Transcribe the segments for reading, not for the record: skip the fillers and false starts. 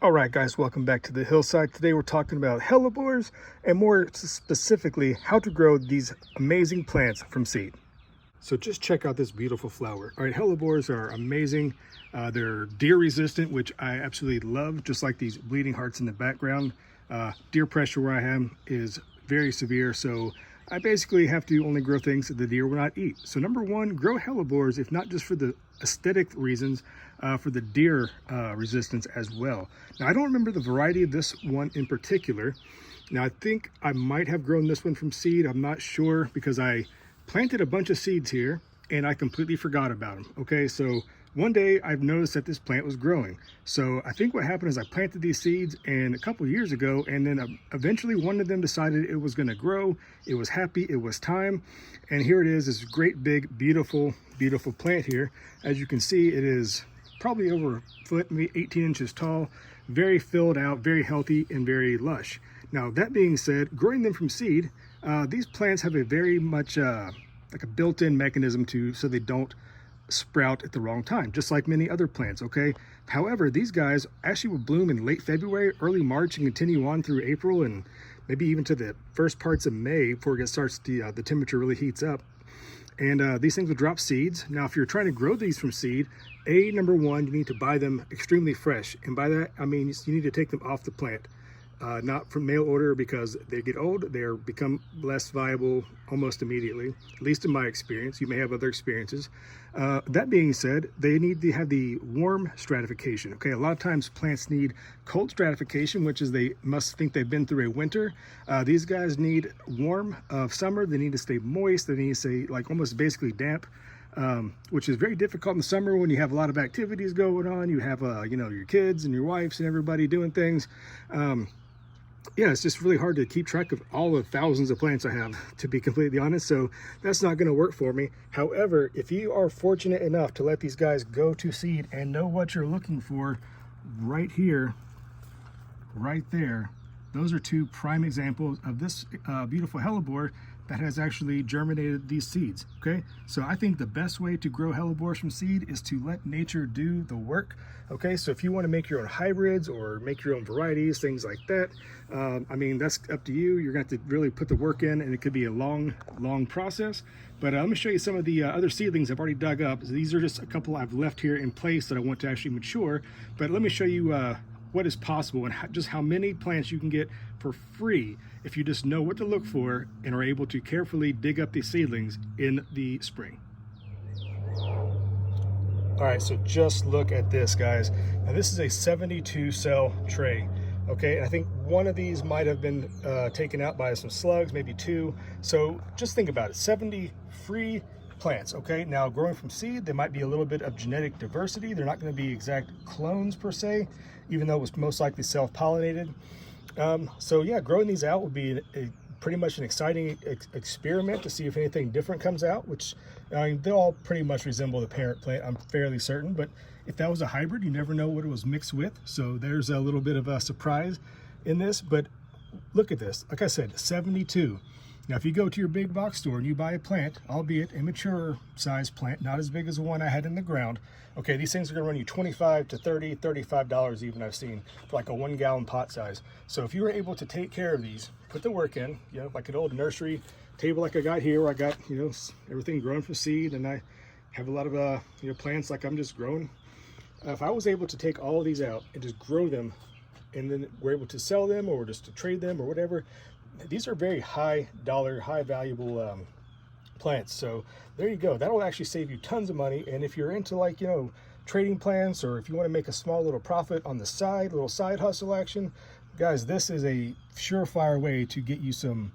All right, guys, welcome back to the hillside. Today we're talking about hellebores and more specifically how to grow these amazing plants from seed. So just check out this beautiful flower. All right, hellebores are amazing. They're deer resistant, which I absolutely love, just like these bleeding hearts in the background. Deer pressure where I am is very severe, so I basically have to only grow things that the deer will not eat. So number one, grow hellebores, if not just for the aesthetic reasons, for the deer resistance as well. Now, I don't remember the variety of this one in particular. Now, I think I might have grown this one from seed. I'm not sure because I planted a bunch of seeds here and I completely forgot about them. Okay, so one day I've noticed that this plant was growing. So I think what happened is I planted these seeds and a couple of years ago, and then eventually one of them decided it was going to grow. It was happy, it was time. And here it is, this great big, beautiful, beautiful plant here. As you can see, it is probably over a foot, maybe 18 inches tall, very filled out, very healthy, and very lush. Now, that being said, growing them from seed, these plants have a very much like a built-in mechanism so they don't sprout at the wrong time, just like many other plants, okay? However, these guys actually will bloom in late February, early March, and continue on through April and maybe even to the first parts of May before the temperature really heats up. And these things will drop seeds. Now, if you're trying to grow these from seed, number one, you need to buy them extremely fresh. And by that, I mean you need to take them off the plant. Not from mail order, because they get old, they become less viable almost immediately, at least in my experience. You may have other experiences. That being said, they need to have the warm stratification. Okay, a lot of times plants need cold stratification, which is they must think they've been through a winter. These guys need warm of summer. They need to stay moist. They need to stay like almost basically damp. Which is very difficult in the summer when you have a lot of activities going on. You have your kids and your wives and everybody doing things. Yeah, it's just really hard to keep track of all the thousands of plants I have, to be completely honest. So that's not going to work for me. However, if you are fortunate enough to let these guys go to seed and know what you're looking for, right here, right there, those are two prime examples of this beautiful hellebore that has actually germinated these seeds. Okay, so I think the best way to grow hellebores from seed is to let nature do the work. Okay, so if you want to make your own hybrids or make your own varieties, things like that, I mean, that's up to you. You're going to have to really put the work in, and it could be a long process. But let me show you some of the other seedlings I've already dug up. So these are just a couple I've left here in place that I want to actually mature. But let me show you what is possible and just how many plants you can get for free if you just know what to look for and are able to carefully dig up these seedlings in the spring. All right, so just look at this, guys. Now this is a 72 cell tray. Okay, and I think one of these might have been taken out by some slugs, maybe two. So just think about it, 70 free plants. Okay, now growing from seed, there might be a little bit of genetic diversity. They're not going to be exact clones per se, even though it was most likely self-pollinated. So yeah, growing these out would be pretty much an exciting experiment to see if anything different comes out, which they'll all pretty much resemble the parent plant, I'm fairly certain. But if that was a hybrid, you never know what it was mixed with. So there's a little bit of a surprise in this. But look at this, like I said, 72. Now, if you go to your big box store and you buy a plant, albeit a mature size plant, not as big as the one I had in the ground, okay, these things are going to run you $25 to $30, $35 even, I've seen, for like a 1 gallon pot size. So if you were able to take care of these, put the work in, like an old nursery table like I got here, where I got, everything grown from seed, and I have a lot of, plants like I'm just growing. If I was able to take all of these out and just grow them, and then we're able to sell them or just to trade them or whatever, these are very high dollar, high valuable plants. So there you go. That'll actually save you tons of money. And if you're into trading plants, or if you want to make a small little profit on the side, little side hustle action, guys, this is a surefire way to get you some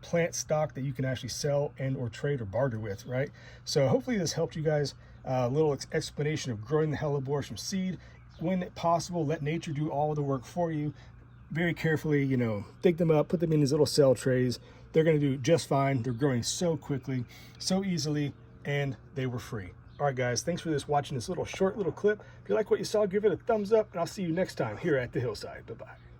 plant stock that you can actually sell and or trade or barter with, right? So hopefully this helped you guys. A little explanation of growing the hellebores from seed. When possible, let nature do all the work for you. Very carefully, dig them up, put them in these little cell trays. They're going to do just fine. They're growing so quickly, so easily, and they were free. All right, guys, thanks for watching this short little clip. If you like what you saw, give it a thumbs up, and I'll see you next time here at the Hillside. Bye-bye.